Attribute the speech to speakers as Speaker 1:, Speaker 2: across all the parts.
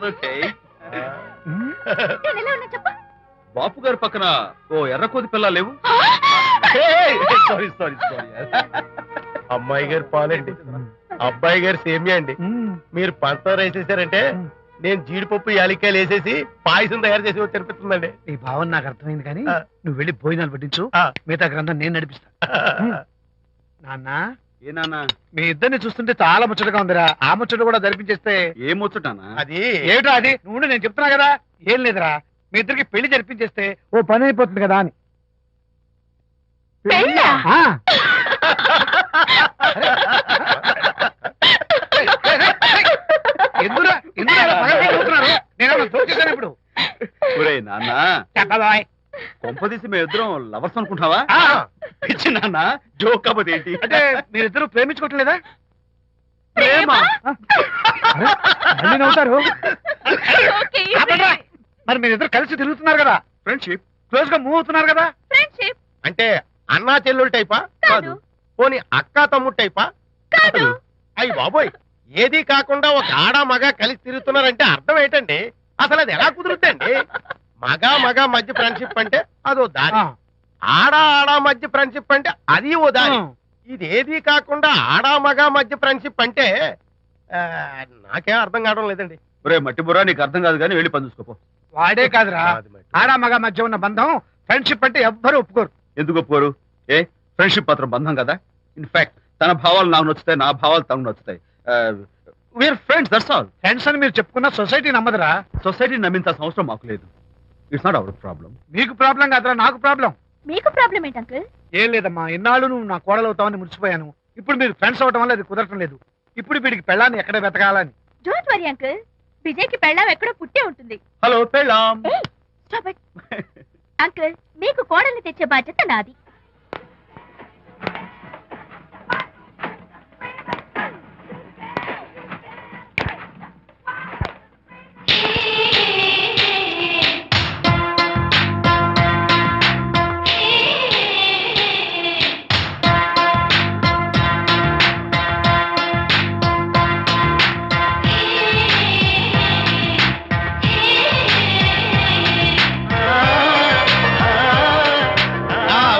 Speaker 1: Okay.
Speaker 2: నేను ఎలా ఉన్నా చెప్పు.
Speaker 1: బాపు గారి పక్కన ఓ ఎర్ర కోతి పిల్ల లేవు. Sorry sorry sorry.
Speaker 3: అమ్మాయి గారు పాలండి, అబ్బాయి గారు సేమియా అండి. మీరు పంచదార వేసేసారంటే నేను జీడిపప్పు యాలికాయలు వేసేసి పాయసం తయారు చేసి వచ్చి అనిపిస్తుందండి.
Speaker 4: నీ భావన నాకు అర్థమైంది కానీ నువ్వు వెళ్ళి భోజనాలు పట్టించు, మిగతా గ్రంథం నేను నడిపిస్తా. నాన్న,
Speaker 1: ఏ నాన్న?
Speaker 4: మీ ఇద్దరిని చూస్తుంటే చాలా ముచ్చటగా ఉందిరా. ఆ ముచ్చట కూడా జరిపించేస్తే.
Speaker 1: ఏం ముచ్చటానా?
Speaker 3: అది
Speaker 4: ఏమిటో అది? నువ్వు నేను చెప్తున్నా కదా. ఏం లేదురా, మీ ఇద్దరికి పెళ్లి జరిపించేస్తే ఓ పని అయిపోతుంది కదా అని.
Speaker 2: పెళ్ళా?
Speaker 4: ఎందురా నేను చూసేసాను ఇప్పుడు.
Speaker 1: ఒరే నాన్న,
Speaker 4: చెప్పబాయ్.
Speaker 1: కొంపదీసి మేము ఇద్దరం లవర్స్ అనుకుంటావా? పిచ్చి నాన్న, జోక్ కాకపోతే ఏంటి?
Speaker 4: అంటే మీరిద్దరు ప్రేమించుకోవట్లేదా?
Speaker 1: ప్రేమ?
Speaker 4: మళ్ళీ నవ్వుతారు.
Speaker 2: ఓకే,
Speaker 4: ఆపండ్రా. మరి మీరిద్దరు కలిసి తిరుగుతున్నారు కదా,
Speaker 1: ఫ్రెండ్షిప్.
Speaker 4: క్లోజ్ గా మూవ్ అవుతున్నారు కదా.
Speaker 2: ఫ్రెండ్షిప్
Speaker 3: అంటే అన్నా చెల్లెలు టైపా?
Speaker 2: కాదు.
Speaker 3: పోనీ అక్కా తమ్ముడు టైపా?
Speaker 2: కాదు.
Speaker 3: అయ్యి బాబోయ్, ఏది కాకుండా ఒక ఆడ మగ కలిసి తిరుగుతున్నారంటే అర్థం ఏంటండి? అసలు అది ఎలా కుదురుద్దండి? మగ మధ్య ఫ్రెండ్షిప్ అంటే అదో దారి, ఆడ మధ్య ఫ్రెండ్షిప్ అంటే అది ఓ దారి. ఇది ఏది కాకుండా ఆడ మగ మధ్య ఫ్రెండ్షిప్ అంటే నాకేం అర్థం కావడం లేదండి.
Speaker 1: ఒరే మట్టి బుర్రా, నీకు అర్థం కాదు కానీ వెళ్ళి పని చూసుకోపో.
Speaker 4: వాడే కాదురా, ఆడ మగ మధ్య ఉన్న బంధం ఫ్రెండ్షిప్ అంటే ఎవ్వరు ఒప్పుకోరు.
Speaker 1: ఎందుకు ఒప్పుకోరు? ఫ్రెండ్షిప్ మాత్రం బంధం కదా. ఇన్ఫాక్ట్ తన భావాలు నాకు నచ్చుతాయి, నా భావాలు తనకు నచ్చుతాయి. We are friends, that's all.
Speaker 4: Friends అని మీరు చెప్పుకున్న సొసైటీ నమ్మదురా.
Speaker 1: సొసైటీని నమ్మించాల్సిన అవసరం మాకు లేదు. It's not our problem.
Speaker 4: మీకు ప్రాబ్లం కాదురా, నాకు ప్రాబ్లం.
Speaker 2: మీకు ప్రాబ్లం ఏంటి అంకుల్?
Speaker 4: ఏం లేదమ్మా, ఇన్నాళ్ళు నువ్వు నా కోడలు అవుతావని మురిచిపోయాను. ఇప్పుడు మీరు ఫ్రెండ్స్ అవడం వల్ల అది కుదరటం లేదు. ఇప్పుడు వీడికి పెళ్ళాన్ని ఎక్కడ వెతకాలని.
Speaker 2: డోంట్ వరీ అంకుల్, విజయ్కి పెళ్ళాం ఎక్కడో పుట్టే ఉంటుంది.
Speaker 1: హలో పెళ్ళాం.
Speaker 2: Stop it. అంకుల్, మీకు కోడల్ని తెచ్చే బాధ్యత నాది.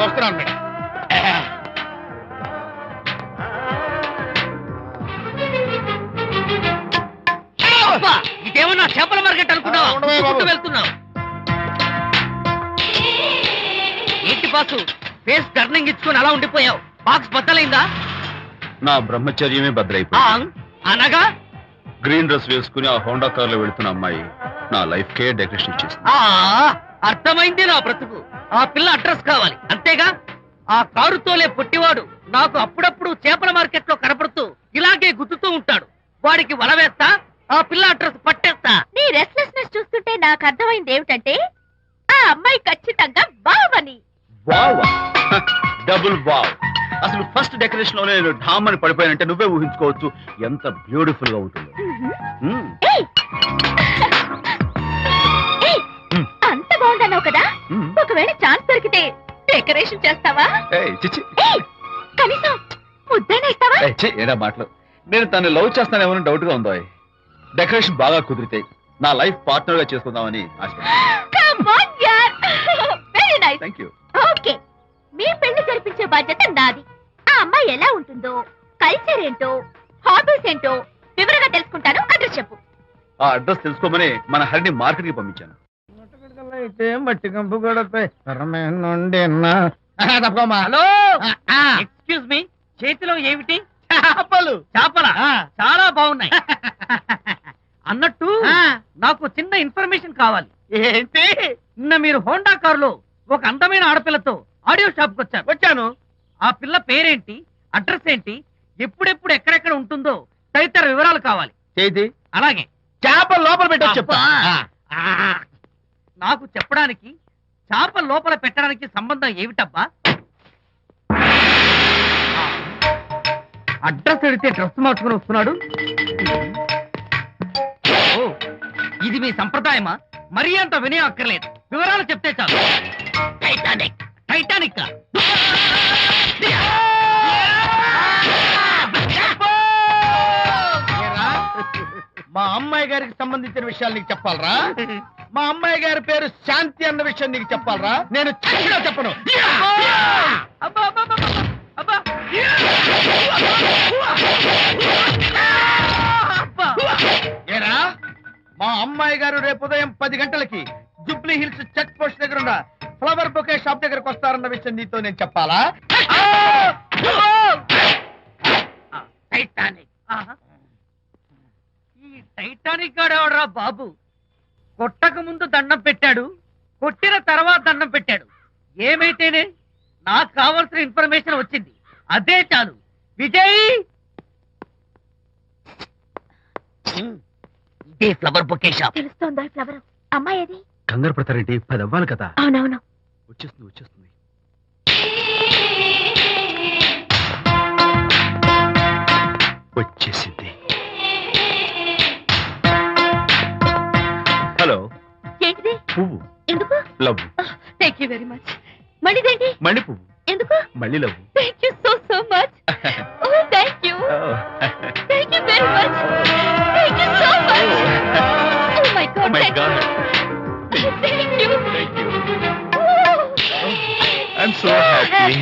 Speaker 4: వస్తున్నాను మేడం. ఇదేమన్నా చేపల మార్కెట్ అనుకున్నావా? వెళ్తున్నావు ఏంటి బాసు? ఫేస్ టర్నింగ్ ఇచ్చుకొని అలా ఉండిపోయావు. బాక్స్ బద్దలైందా?
Speaker 1: నా బ్రహ్మచర్యమే బద్దలైపోయింది.
Speaker 4: అనగా
Speaker 1: గ్రీన్ డ్రెస్ వేసుకుని ఆ హోండా కార్ లో వెళుతున్న అమ్మాయి నా లైఫ్ కే డెకరేషన్ ఇచ్చేసింది.
Speaker 4: అర్థమైంది నా బ్రతుకు. ఆ పిల్ల అడ్రస్ కావాలి అంతేగా. ఆ కారుతోలే పొట్టివాడు నాకు అప్పుడప్పుడు చేపల మార్కెట్ లో కనపడుతూ ఇలాగే గుద్దుతూ ఉంటాడు. వాడికి వల వేస్తా, ఆ పిల్ల అడ్రస్ పట్టేస్తా.
Speaker 2: నీ రెస్ట్లెస్నెస్ చూస్తుంటే నాకు అర్థమైంది ఏమిటంటే ఆ అమ్మాయి ఖచ్చితంగా బావని.
Speaker 1: Wow, double wow. అసలు ఫస్ట్ డెకరేషన్ లోనే నేను ఢామ్ అని పడిపోయానంటే నువ్వే ఊహించుకోవచ్చు ఎంత బ్యూటిఫుల్ గా ఉంటుందో.
Speaker 2: అంత బాగుందన్నావు కదా, ఒకవేళ ఛాన్స్ దొరికితే డెకరేషన్ చేస్తావా?
Speaker 1: చిచ్చి,
Speaker 2: కనీసం ముద్దైనా ఇస్తావా?
Speaker 1: ఏడా మాటలు. నేను తను లవ్ చేస్తానేమో డౌట్ గా ఉందో. డెకరేషన్ బాగా కుదిరితే నా లైఫ్ పార్ట్నర్ గా చేసుకుందామని థ్యాంక్ యూ.
Speaker 2: ఓకే, మీ పెళ్లి జరిపించే బాధ్యత నాది. ఆ అమ్మాయి ఎలా ఉంటుందో, కల్చర్ ఏంటో, హాబీస్ ఏంటో వివరంగా తెలుసుకుంటాను. అడ్రస్ చెప్పు.
Speaker 1: ఆ అడ్రస్ తెలుసుకోమని మన హరిని మార్కెట్ కి పంపించాను.
Speaker 4: మట్టి కంపు కూడా హలో, ఎక్స్క్యూజ్ మీ, చేతిలో ఏమిటి? చేపలు. చేపలా? చాలా బాగున్నాయి. అన్నట్టు నాకు చిన్న ఇన్ఫర్మేషన్ కావాలి. ఏంటి? నిన్న మీరు హోండా కారులో ఒక అందమైన ఆడపిల్లతో ఆడియో షాప్ కు వచ్చాను. ఆ పిల్ల పేరేంటి, అడ్రస్ ఏంటి, ఎప్పుడెప్పుడు ఎక్కడెక్కడ ఉంటుందో తదితర వివరాలు కావాలి.
Speaker 1: చేతి
Speaker 4: అలాగే.
Speaker 1: చేపలు లోపల పెట్టొచ్చు చెప్తా.
Speaker 4: నాకు చెప్పడానికి చేప లోపల పెట్టడానికి సంబంధం ఏమిటబ్బా? అడ్రస్ అడిగితే డ్రెస్ మార్చుకుని వస్తున్నాడు. ఓ, ఇది మీ సంప్రదాయమా? మరీ అంత వినయం అక్కర్లేదు, వివరాలు చెప్తే చాలు. టైటానిక్. టైటానిక్
Speaker 1: మా అమ్మాయి గారికి సంబంధించిన విషయాలు నీకు చెప్పాలరా? మా అమ్మాయి గారి పేరు శాంతి అన్న విషయం నీకు చెప్పాలరా? నేను చచ్చినా చెప్పను.
Speaker 4: అబ్బా అబ్బా అబ్బా అబ్బా అబ్బా!
Speaker 1: ఏరా, మా అమ్మాయి గారు రేపు ఉదయం 10 గంటలకి జూబ్లీ హిల్స్ చెక్ పోస్ట్ దగ్గర ఉన్న ఫ్లవర్ బొకే షాప్ దగ్గరకు వస్తారన్న విషయం నీతో నేను చెప్పాలా?
Speaker 4: టైటానిక్. ఈ టైటానిక్ గాడెవడరా బాబు? కొట్టక ముందు దండం పెట్టాడు, కొట్టిన తర్వాత దండం పెట్టాడు. ఏమైతేనే నాకు కావాల్సిన ఇన్ఫర్మేషన్ వచ్చింది, అదే చాలు. విజయ్, ఇదే ఫ్లవర్ బొకే షాప్.
Speaker 2: తెలుస్తోందా ఫ్లవర్? అమ్మాయి ఏది?
Speaker 1: కంగారు పడతారేంటి? 10 అవ్వాలి కదా.
Speaker 2: అవునవును.
Speaker 1: వచ్చేస్తుంది. వచ్చేసింది. హలో.
Speaker 2: ఏంటిది?
Speaker 1: పువ్వు.
Speaker 2: ఎందుకు?
Speaker 1: Love.
Speaker 2: Thank you very much. మళ్ళీదేంటి?
Speaker 1: మళ్ళీ పువ్వు.
Speaker 2: ఎందుకు?
Speaker 1: మళ్ళీ love.
Speaker 2: Thank you so much. Oh thank you. Thank you very much. Thank you so much. Oh my god.
Speaker 1: My god.
Speaker 2: Thank you.
Speaker 1: I'm so happy.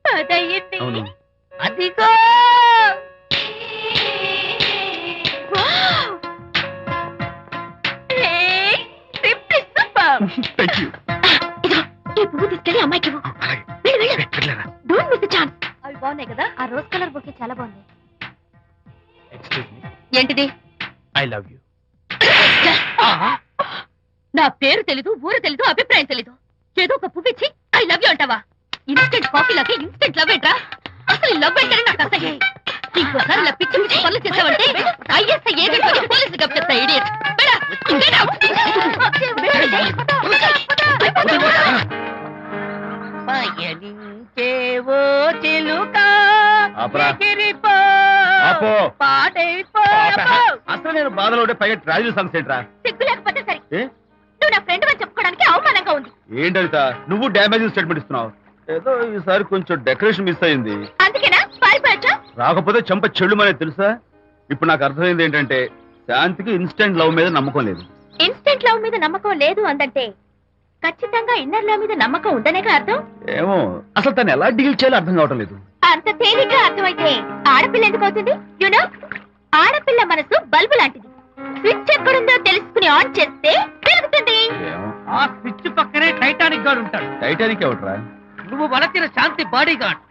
Speaker 2: అదయ్యింది.
Speaker 1: అవును.
Speaker 2: అదిగో.
Speaker 1: Thank you.
Speaker 2: ఈ పువ్వు తీసుకెళ్ళి అమ్మాయికి ఇవ్వు. వెళ్ళు, వెళ్ళు. Don't miss the chance. అవి బాగున్నాయి కదా? ఆ రోజ్ కలర్ బొకే చాలా బాగుంది.
Speaker 1: Excuse me.
Speaker 2: ఏంటిది?
Speaker 1: I love you.
Speaker 2: నా పేరు తెలీదు, ఊరు తెలీదు, అభిప్రాయం తెలీదు. ఏదో ఒక పువ్వు ఇచ్చి ఐ లవ్ యూ అంటావా? ఇన్స్టెంట్ కాఫీ లాగే ఇన్స్టెంట్ లవ్ ఏంట్రా? అసలు లవ్ ఏంటని నాకు అసహ్యం. ఇంకోసారి ఇలా పిచ్చి పిచ్చి పనులు చేసావంటే ఐఎస్ఐ ఏజెంట్ వచ్చి పోలీసులు కప్పిస్తా. ఇడియట్.
Speaker 4: పయనించేవో చిలుక
Speaker 1: ఆపరా.
Speaker 4: ఎగిరిపో,
Speaker 1: ఆపో.
Speaker 4: పాడైపో.
Speaker 1: అసలు నేను బాధలో ఉంటే పైగా ట్రాజడీ సాంగ్స్ ఏంట్రా?
Speaker 2: సిగ్గు లేకపోతే సరే.
Speaker 1: ఏ?
Speaker 2: నువ్వు నా ఫ్రెండ్ అని చెప్పుకోవడానికి అవమానంగా ఉంది.
Speaker 1: ఏంటంట నువ్వు డ్యామేజింగ్ స్టేట్మెంట్ ఇస్తున్నావు? ఏదో ఈసారి కొంచెం డెకరేషన్ మిస్ అయింది.
Speaker 2: అందుకేనా పారిపోయచ్చా?
Speaker 1: రాకపోతే చెంప చెడుమనే తెలుసా? ఇప్పుడు నాకు అర్థమైంది ఏంటంటే శాంతికి ఇన్స్టెంట్ లవ్ మీద నమ్మకం లేదు.
Speaker 2: ఇన్స్టెంట్ లవ్ మీద నమ్మకం లేదు అందంటే ఖచ్చితంగా ఇన్నర్ లవ్ మీద నమ్మకం ఉందనేగా అర్థం.
Speaker 1: ఏమో అసలు తను ఎలా డీల్ చేయాలో అర్థం కావటం లేదు.
Speaker 2: అంత తేలిగ్గా అర్థమైతే ఆడపిల్ల ఎందుకు అవుతుంది? యునో, ఆడపిల్ల మనసు బల్బు లాంటిది. స్విచ్ ఎక్కడుందో తెలుసుకుని ఆన్ చేస్తే పెరుగుతుంది.
Speaker 1: ఏమో.
Speaker 4: ఆ స్విచ్ పక్కనే టైటానిక్ గాడు ఉంటాడు.
Speaker 1: టైటానిక్ ఎవట్రా?
Speaker 4: నువ్వు వలచిన శాంతి బాడీ గార్డ్.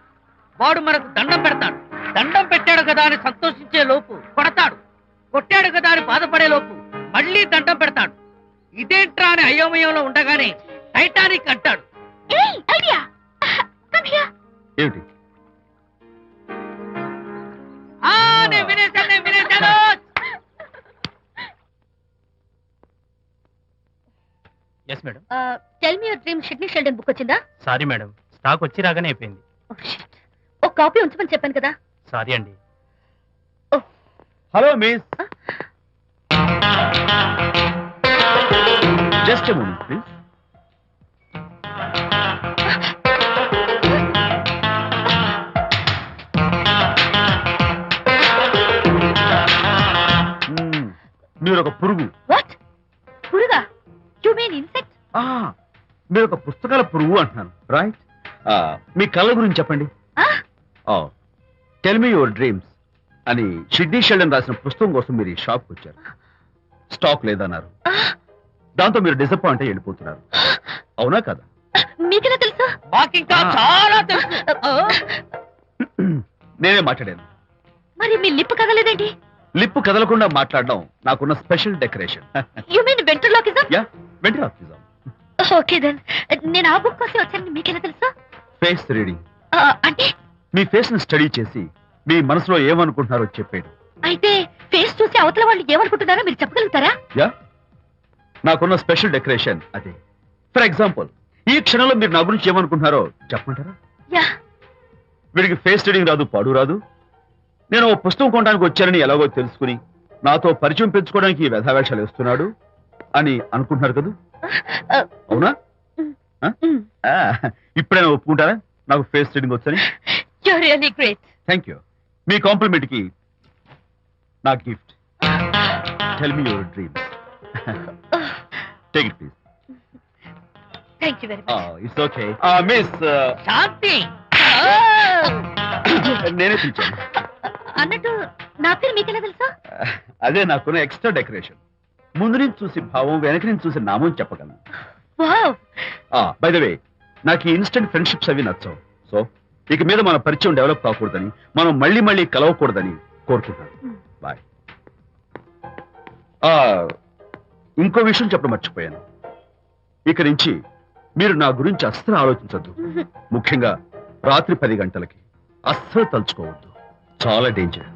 Speaker 4: వాడు మనకు దండం పెడతాడు. దండం పెట్టాడు కదా అని సంతోషించే లోపు కొడతాడు. కొట్టాడు కదా అని బాధపడే లోపు మళ్ళీ దండం పెడతాడు. ఇదేంట్రా అని అయోమయంలో ఉండగానే టైటానిక్ అంటాడు.
Speaker 2: ఏయ్, ఐడియా. Come here.
Speaker 1: ఏమిటి?
Speaker 4: నేను వినేశాను.
Speaker 5: Yes madam.
Speaker 2: Tell me your dream Sidney Sheldon book వచ్చిందా?
Speaker 5: సారీ మేడం, స్టాక్ వచ్చి రాగానే అయిపోయింది.
Speaker 2: ఒక కాపీ ఉంచమని చెప్పాను కదా.
Speaker 5: సారీ అండి.
Speaker 1: Hello miss. Just a moment please. మీరు ఒక పురుగు.
Speaker 2: వాట్? పురుగా? You mean insect?
Speaker 1: మీరు ఒక పుస్తకాల పురుగు అంటున్నాను, రైట్? మీ కళ్ళ గురించి చెప్పండి. టెల్ మీ యువర్ డ్రీమ్స్ అని షిడ్నీ షెల్డన్ రాసిన పుస్తకం కోసం మీరు ఈ షాప్కి వచ్చారు. స్టాక్ లేదన్నారు. దాంతో మీరు డిసప్పాయింట్ అయ్యి వెళ్ళిపోతున్నారు. అవునా కదా?
Speaker 2: మీకెలా తెలుసు?
Speaker 4: మాకింకా చాలా తెలుసు.
Speaker 1: నేనే మాట్లాడాను.
Speaker 2: మరి మీ లిప్ కదలేదేంటి?
Speaker 1: లిప్పు కదలకుండా మాట్లాడడం నాకున్న special decoration.
Speaker 2: You mean ventriloquism?
Speaker 1: Yeah, ventriloquism.
Speaker 2: Okay then. నేను ఆ బుక్ కోసం వచ్చానని మీకెలా తెలుసు?
Speaker 1: Face reading.
Speaker 2: అంటే
Speaker 1: మీ ఫేస్ ని స్టడీ చేసి మీ మనసులో ఏమనుకుంటున్నారో చెప్పాడు.
Speaker 2: అయితే ఫేస్ చూసి అవతల వాళ్ళు ఏమనుకుంటున్నారో మీరు చెప్పగలుగుతారా?
Speaker 1: యా, నాకున్న స్పెషల్ డెకరేషన్ అదే. ఫర్ ఎగ్జాంపుల్, ఈ క్షణంలో మీరు నా గురించి ఏమనుకుంటున్నారో చెప్పమంటారా?
Speaker 2: యా.
Speaker 1: వీడికి ఫేస్ రీడింగ్ రాదు, పాడు రాదు. నేను ఓ పుస్తకం కొనడానికి వచ్చానని ఎలాగో తెలుసుకుని నాతో పరిచయం పెంచుకోవడానికి ఈ వ్యధావేషాలు వేస్తున్నాడు అని అనుకుంటున్నారు కదా? అవునా? ఇప్పుడైనా ఒప్పుకుంటారా నాకు ఫేస్ రీడింగ్ వచ్చని?
Speaker 2: You are really great.
Speaker 1: Thank you. మీ కాంప్లిమెంట్ కి నా గిఫ్ట్. Tell me your dreams. Take it please.
Speaker 2: Thank you very much.
Speaker 1: It's okay. Miss
Speaker 4: Shanti
Speaker 1: నేనే పిలిచాను.
Speaker 2: అన్నట్టు నా పేరు మీకెలా తెలుసా?
Speaker 1: అదే నాకున్న ఎక్స్ట్రా డెకరేషన్. ముందు నుంచి చూసి భావం, వెనక నుంచి చూసి నామం చెప్పగలను.
Speaker 2: వావ్.
Speaker 1: బై ద వే, నాకు ఈ ఇన్స్టెంట్ ఫ్రెండ్షిప్స్ అవి నచ్చవు. సో ఇక మీద మన పరిచయం డెవలప్ కాకూడదని, మనం మళ్ళీ మళ్ళీ కలవకూడదని కోరుకుంటాను. బాయ్. ఇంకో విషయం చెప్పడం మర్చిపోయాను. ఇక నుంచి మీరు నా గురించి అస్సలు ఆలోచించద్దు. ముఖ్యంగా రాత్రి 10 గంటలకి అస్సలు తలుచుకోవద్దు. చాలా డేంజర్.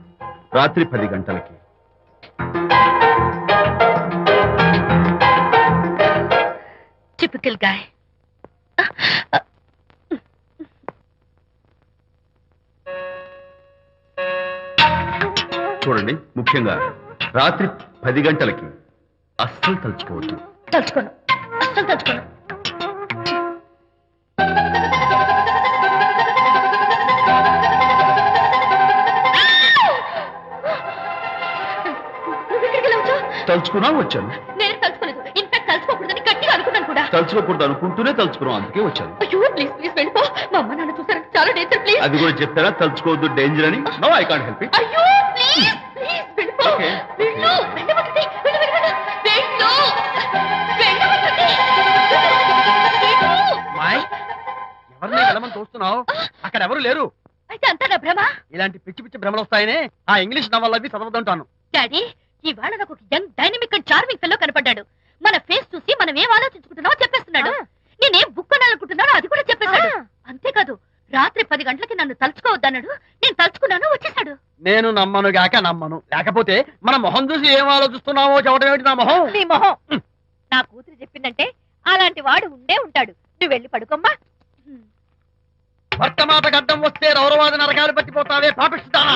Speaker 1: రాత్రి 10 గంటలకి.
Speaker 2: Typical guy.
Speaker 1: చూడండి, ముఖ్యంగా రాత్రి 10 గంటలకి అస్సలు తలుచుకోవద్దు.
Speaker 2: తలుచుకోను, అస్సలు తలుచుకోను.
Speaker 1: తలుచుకున్నా వచ్చాను.
Speaker 2: నేను తలుచుకోలేదు. ఇన్ఫాక్ట్ తలుచుకోకూడదని గట్టిగా అనుకున్నాను కూడా.
Speaker 1: తలుచుకోకూడదు అనుకుంటూనే తలుచుకున్నాం, అందుకే వచ్చాను.
Speaker 2: అయ్యో ప్లీజ్ ప్లీజ్ వెళ్ళిపో. మా అమ్మ నాన్న చూసారు, చాలా డేంజర్. ప్లీజ్.
Speaker 1: అది కూడా చెప్తారా తలుచుకోవద్దు డేంజర్ అని? No, I can't help it.
Speaker 2: అయ్యో ప్లీజ్ ప్లీజ్ వెళ్ళిపో.
Speaker 1: Okay.
Speaker 2: వెళ్ళు, వెళ్ళమంటుంది. వెళ్ళు, వెళ్ళు, వెళ్ళు. వెళ్ళు. వెళ్ళమంటుంది. వెళ్ళు.
Speaker 4: మాయ్ ఎవరిని వెళ్ళమని చూస్తున్నావు? అక్కడ ఎవరు లేరు.
Speaker 2: అయితే అంతా నా భ్రమ.
Speaker 4: ఇలాంటి పిచ్చి పిచ్చి భ్రమలు వస్తాయనే ఆ ఇంగ్లీష్ నవల్ అవి చదవదంటాను.
Speaker 2: డాడీ, ఇవాళ నాకు ఒక young dynamic and charming fellow కనపడ్డాడు. మన ఫేస్ చూసి మనం ఏం ఆలోచించుకుంటున్నామో చెప్పేస్తున్నాడు. నేనేం బుక్ కొనాలనుకుంటున్నానో అది కూడా చెప్పేశాడు. అంతేకాదు, రాత్రి 10 గంటలకి నన్ను తలుచుకోవద్దన్నాడు. నేను తలుచుకున్నాను, వచ్చేసాడు.
Speaker 4: నేను నమ్మను గాక నమ్మను. లేకపోతే మన మొహం చూసి ఏం ఆలోచిస్తున్నావో చెప్పడం ఏమిటి నా మొహం?
Speaker 2: నీ మొహం. నా కూతురు చెప్పిందంటే అలాంటి వాడు ఉండే ఉంటాడు. నువ్వు వెళ్ళి పడుకోమ్మా.
Speaker 4: వర్తమాట గడ్డం వస్తే రౌరవాద నరకాలు పట్టిపోతావే పాపిస్తానా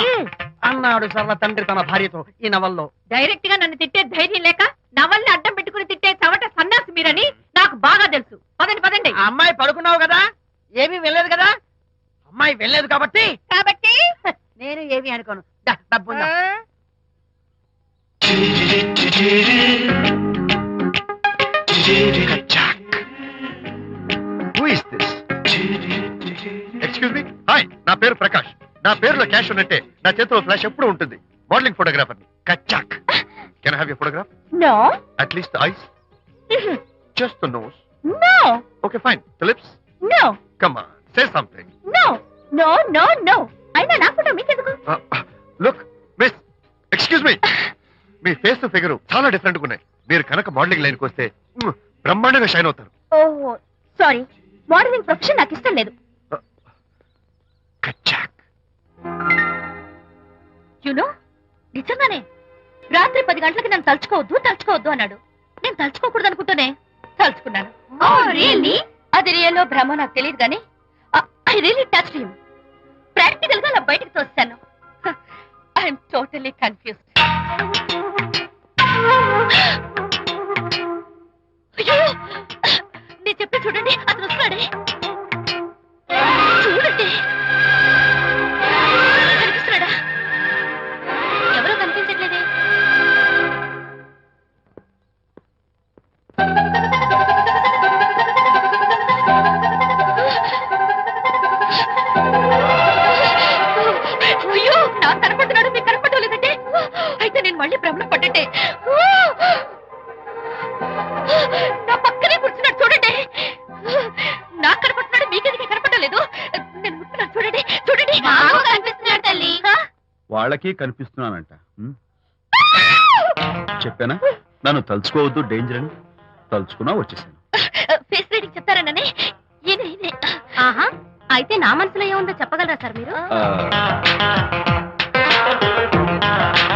Speaker 4: అన్నాడు సరళ తండ్రి తన భార్యతో ఈ నవల్లో.
Speaker 2: డైరెక్ట్ గా నన్ను తిట్టే ధైర్యం లేక నవల్ని అడ్డం పెట్టుకుని తిట్టే చవట సన్నాసి మీరని నాకు బాగా తెలుసు. పదండి పదండి.
Speaker 4: ఆ అమ్మాయి పడుకున్నావు కదా, ఏమీ వెళ్ళలేదు కదా. అమ్మాయి వెళ్ళలేదు కాబట్టి నేను ఏమీ అనుకోను. డబ్బు ఉందా?
Speaker 3: Who is this? Excuse me. Hi, నా పేరు ప్రకాష్. నా పేరులో క్యాష్ ఉన్నట్టే నా చేతిలో ఫ్లాష్ ఎప్పుడు ఉంటుంది. మోడలింగ్ ఫోటోగ్రాఫర్ ని. కచ్చాక్. Can I have your photograph?
Speaker 2: No.
Speaker 3: At least the eyes, just the nose.
Speaker 2: No.
Speaker 3: Okay fine. The lips?
Speaker 2: No.
Speaker 3: Come on, say something.
Speaker 2: No no no no. అయినా నా ఫోటో మీకెందుకు?
Speaker 3: Look miss, excuse me. మీ face figure చాలా different గా ఉన్నాయి. మీరు కనుక modelling లైన్కి వస్తే బ్రహ్మాండంగా షైన్ అవుతారు.
Speaker 2: ఓహో సారీ, మోడలింగ్ ప్రొఫెషన్ నాకు ఇష్టం లేదు.
Speaker 3: కచ్చాక్.
Speaker 2: యునో, నిజంగానే రాత్రి 10 గంటలకి నన్ను తలుచుకోవద్దు అన్నాడు. నేను తలుచుకోకూడదు అనుకుంటూనే తలుచుకున్నాను. అది రియల్లో భ్రమ నాకు తెలియదు కానీ I really touched him. Practical గా అలా బయటకు తోస్తాను. I'm totally confused. అయ్యో, నేను చెప్పి చూడండి, అతను వస్తున్నాడే. చూడండి, కనిపిస్తున్నాడా? ఎవరో కనిపించట్లేదే. అయ్యో, నాకు కనపడుతున్నాడు, మీకు కనపడటం లేదంటే అయితే నేను మళ్ళీ భ్రమలో పడ్డట్టే. నా పక్కనే కూర్చున్నాడు చూడండి. నాకు కనపడుతున్నాడు, మీకెందుకు కనపడటం లేదు? నేను ముట్టున్నాను చూడండి, చూడండి. కనిపిస్తున్నాడు తల్లి.
Speaker 1: వాళ్ళకి కనిపిస్తున్నానంట. చెప్పానా నన్ను తలుచుకోవద్దు డేంజర్ అని? తలుచుకున్నా వచ్చేసాను.
Speaker 2: ఫేస్ రీడింగ్ చెప్తారననే. ఆహా, అయితే నా మనసులో ఏముందో చెప్పగలరా సార్ మీరు?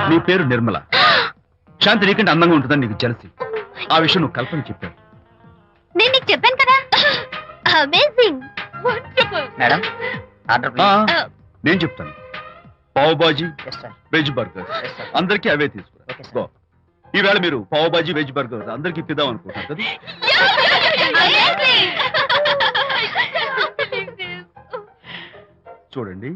Speaker 1: నీ పేరు నిర్మల. శాంతి నీకంటే అందంగా ఉంటుందని నీకు జలసి. ఆ విషయం నువ్వు కల్పన చెప్పావు.
Speaker 2: నేను నీకు చెప్పాను కదా. Amazing, wonderful.
Speaker 4: మేడం ఆర్డర్
Speaker 1: నేను చెప్తాను. Pav bhaji,
Speaker 4: please.
Speaker 1: Veg burger,
Speaker 4: Yes, sir.
Speaker 1: అందరికీ అవే తీసుకురా.
Speaker 4: Okay, sir.
Speaker 1: గో. ఈవేళ మీరు పావ్ బాజీ, వెజ్ బర్గర్ అందరికీ ఇద్దాం అనుకుంటారు కదా. చూడండి,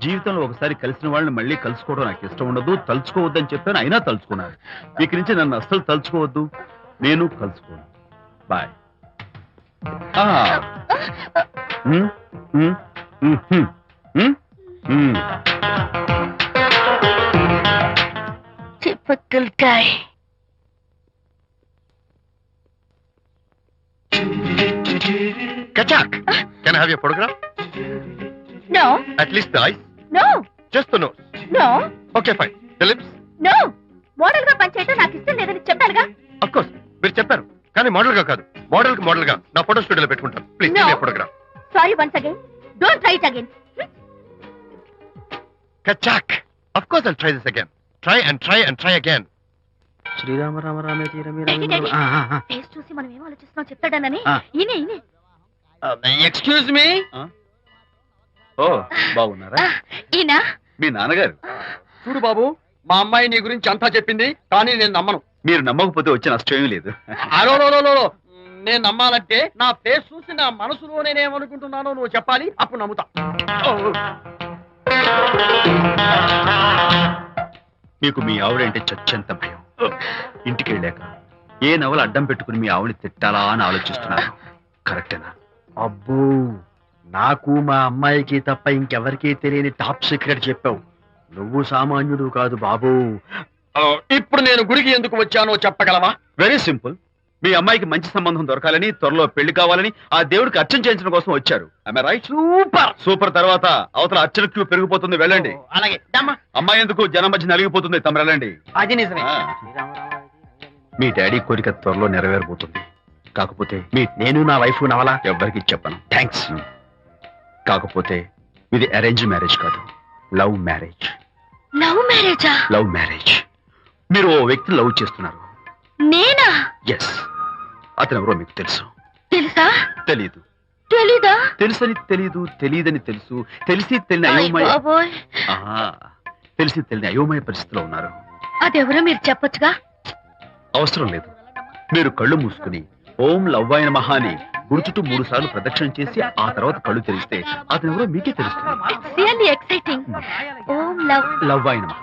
Speaker 1: జీవితంలో ఒకసారి కలిసిన వాళ్ళని మళ్ళీ కలుసుకోవడం నాకు ఇష్టం ఉండదు, తలుచుకోవద్దని చెప్పాను, అయినా తలుచుకున్నాను. ఇక నుంచి నన్ను అస్సలు తలుచుకోవద్దు, నేను కలుసుకోను. Bye.
Speaker 2: Typical guy.
Speaker 3: Kachak, can I have your photograph?
Speaker 2: No,
Speaker 3: At least the eyes,
Speaker 2: no,
Speaker 3: just the nose.
Speaker 2: no,
Speaker 3: Okay, fine. The lips?
Speaker 2: no. Model గా పనిచేయటం నాకు ఇష్టం లేదని చెప్పానుగా.
Speaker 3: Of course. మీరు చెప్పారు కానీ మోడల్ గా కాదు, మోడల్ గా నా ఫోటో స్టూడియోలో పెట్టుకుంటాను. Please
Speaker 2: No.
Speaker 3: Photograph.
Speaker 2: Sorry once again. Don't try it again.
Speaker 3: Kachak, of course I'll try this again. Try and try and try again.
Speaker 4: Srirama Rama రామే తీరమే
Speaker 2: Daddy, Daddy. ఫేస్ చూసి మనం ఏం ఆలోచిస్తున్నాం చెప్తాడనని.
Speaker 1: ఆ.
Speaker 2: ఈయనే.
Speaker 4: Excuse me.
Speaker 1: ఓ బాగున్నారా?
Speaker 2: ఈయన
Speaker 1: మీ నాన్నగారు.
Speaker 4: చూడు బాబు, మా అమ్మాయి నీ గురించి అంతా చెప్పింది, కానీ నేను నమ్మను.
Speaker 1: మీరు నమ్మకపోతే వచ్చే నష్టం ఏమీ లేదు.
Speaker 4: అలో నేను నమ్మాలంటే నా ఫేస్ చూసి నా మనసులో నేనేమనుకుంటున్నానో నువ్వు చెప్పాలి, అప్పుడు నమ్ముతా.
Speaker 1: మీకు మీ ఆవిడంటే చచ్చెంత భయం. ఇంటికి వెళ్ళాక ఏ నవల అడ్డం పెట్టుకుని మీ ఆవిడని తిట్టాలా అని ఆలోచిస్తున్నాను. కరెక్టేనా?
Speaker 6: అబ్బో, నాకు మా అమ్మాయికి తప్ప ఇంకెవరికీ తెలియని టాప్ సీక్రెట్ చెప్పావు. నువ్వు సామాన్యుడు కాదు బాబు.
Speaker 4: ఇప్పుడు నేను గుడికి ఎందుకు వచ్చానో చెప్పగలవా?
Speaker 1: Very simple. మీ అమ్మాయికి మంచి సంబంధం దొరకాలని, త్వరలో పెళ్లి కావాలని ఆ దేవుడికి అర్చన చేయించడం కోసం వచ్చారు. రైట్? సూపర్. తర్వాత అవతల అర్చన క్యూ పెరిగిపోతుంది, వెళ్ళండి.
Speaker 4: అలాగే
Speaker 1: అమ్మాయి ఎందుకు జనం మధ్య నలిగిపోతుంది, తమ వెళ్ళండి.
Speaker 4: అది నిజమే.
Speaker 1: ఆ. మీ డాడీ కోరిక త్వరలో నెరవేరబోతుంది. కాకపోతే
Speaker 6: నేను నా వైఫ్ నవలా
Speaker 1: ఎవ్వరికి చెప్పను. థ్యాంక్స్. కాకపోతే ఇది అరేంజ్ మ్యారేజ్ కాదు, లవ్ మ్యారేజ్.
Speaker 2: లవ్ మ్యారేజా?
Speaker 1: Love marriage. మీరు ఓ వ్యక్తిని లవ్ చేస్తున్నారు.
Speaker 2: నేనా?
Speaker 1: ఎస్. అతను ఎవరో మీకు తెలుసు.
Speaker 2: తెలుసా?
Speaker 1: తెలీదు.
Speaker 2: తెలీదా?
Speaker 1: తెలుసని తెలీదు, తెలియదని తెలుసు, తెలిసి తెలియని అయోమయ
Speaker 2: బాబోయ్,
Speaker 1: తెలిసి తెలియని అయోమయ పరిస్థితిలో ఉన్నారు.
Speaker 2: అదెవరో మీరు చెప్పొచ్చుగా.
Speaker 1: అవసరం లేదు. మీరు కళ్ళు మూసుకుని ఓం లవ్వాయ నమః అని గుడి చుట్టూ 3 సార్లు ప్రదక్షిణ చేసి ఆ తర్వాత కళ్ళు తెరిస్తే అతను ఎవరో మీకే తెలుస్తుంది.
Speaker 2: It's really exciting. Om love
Speaker 1: లవ్వాయ నమః.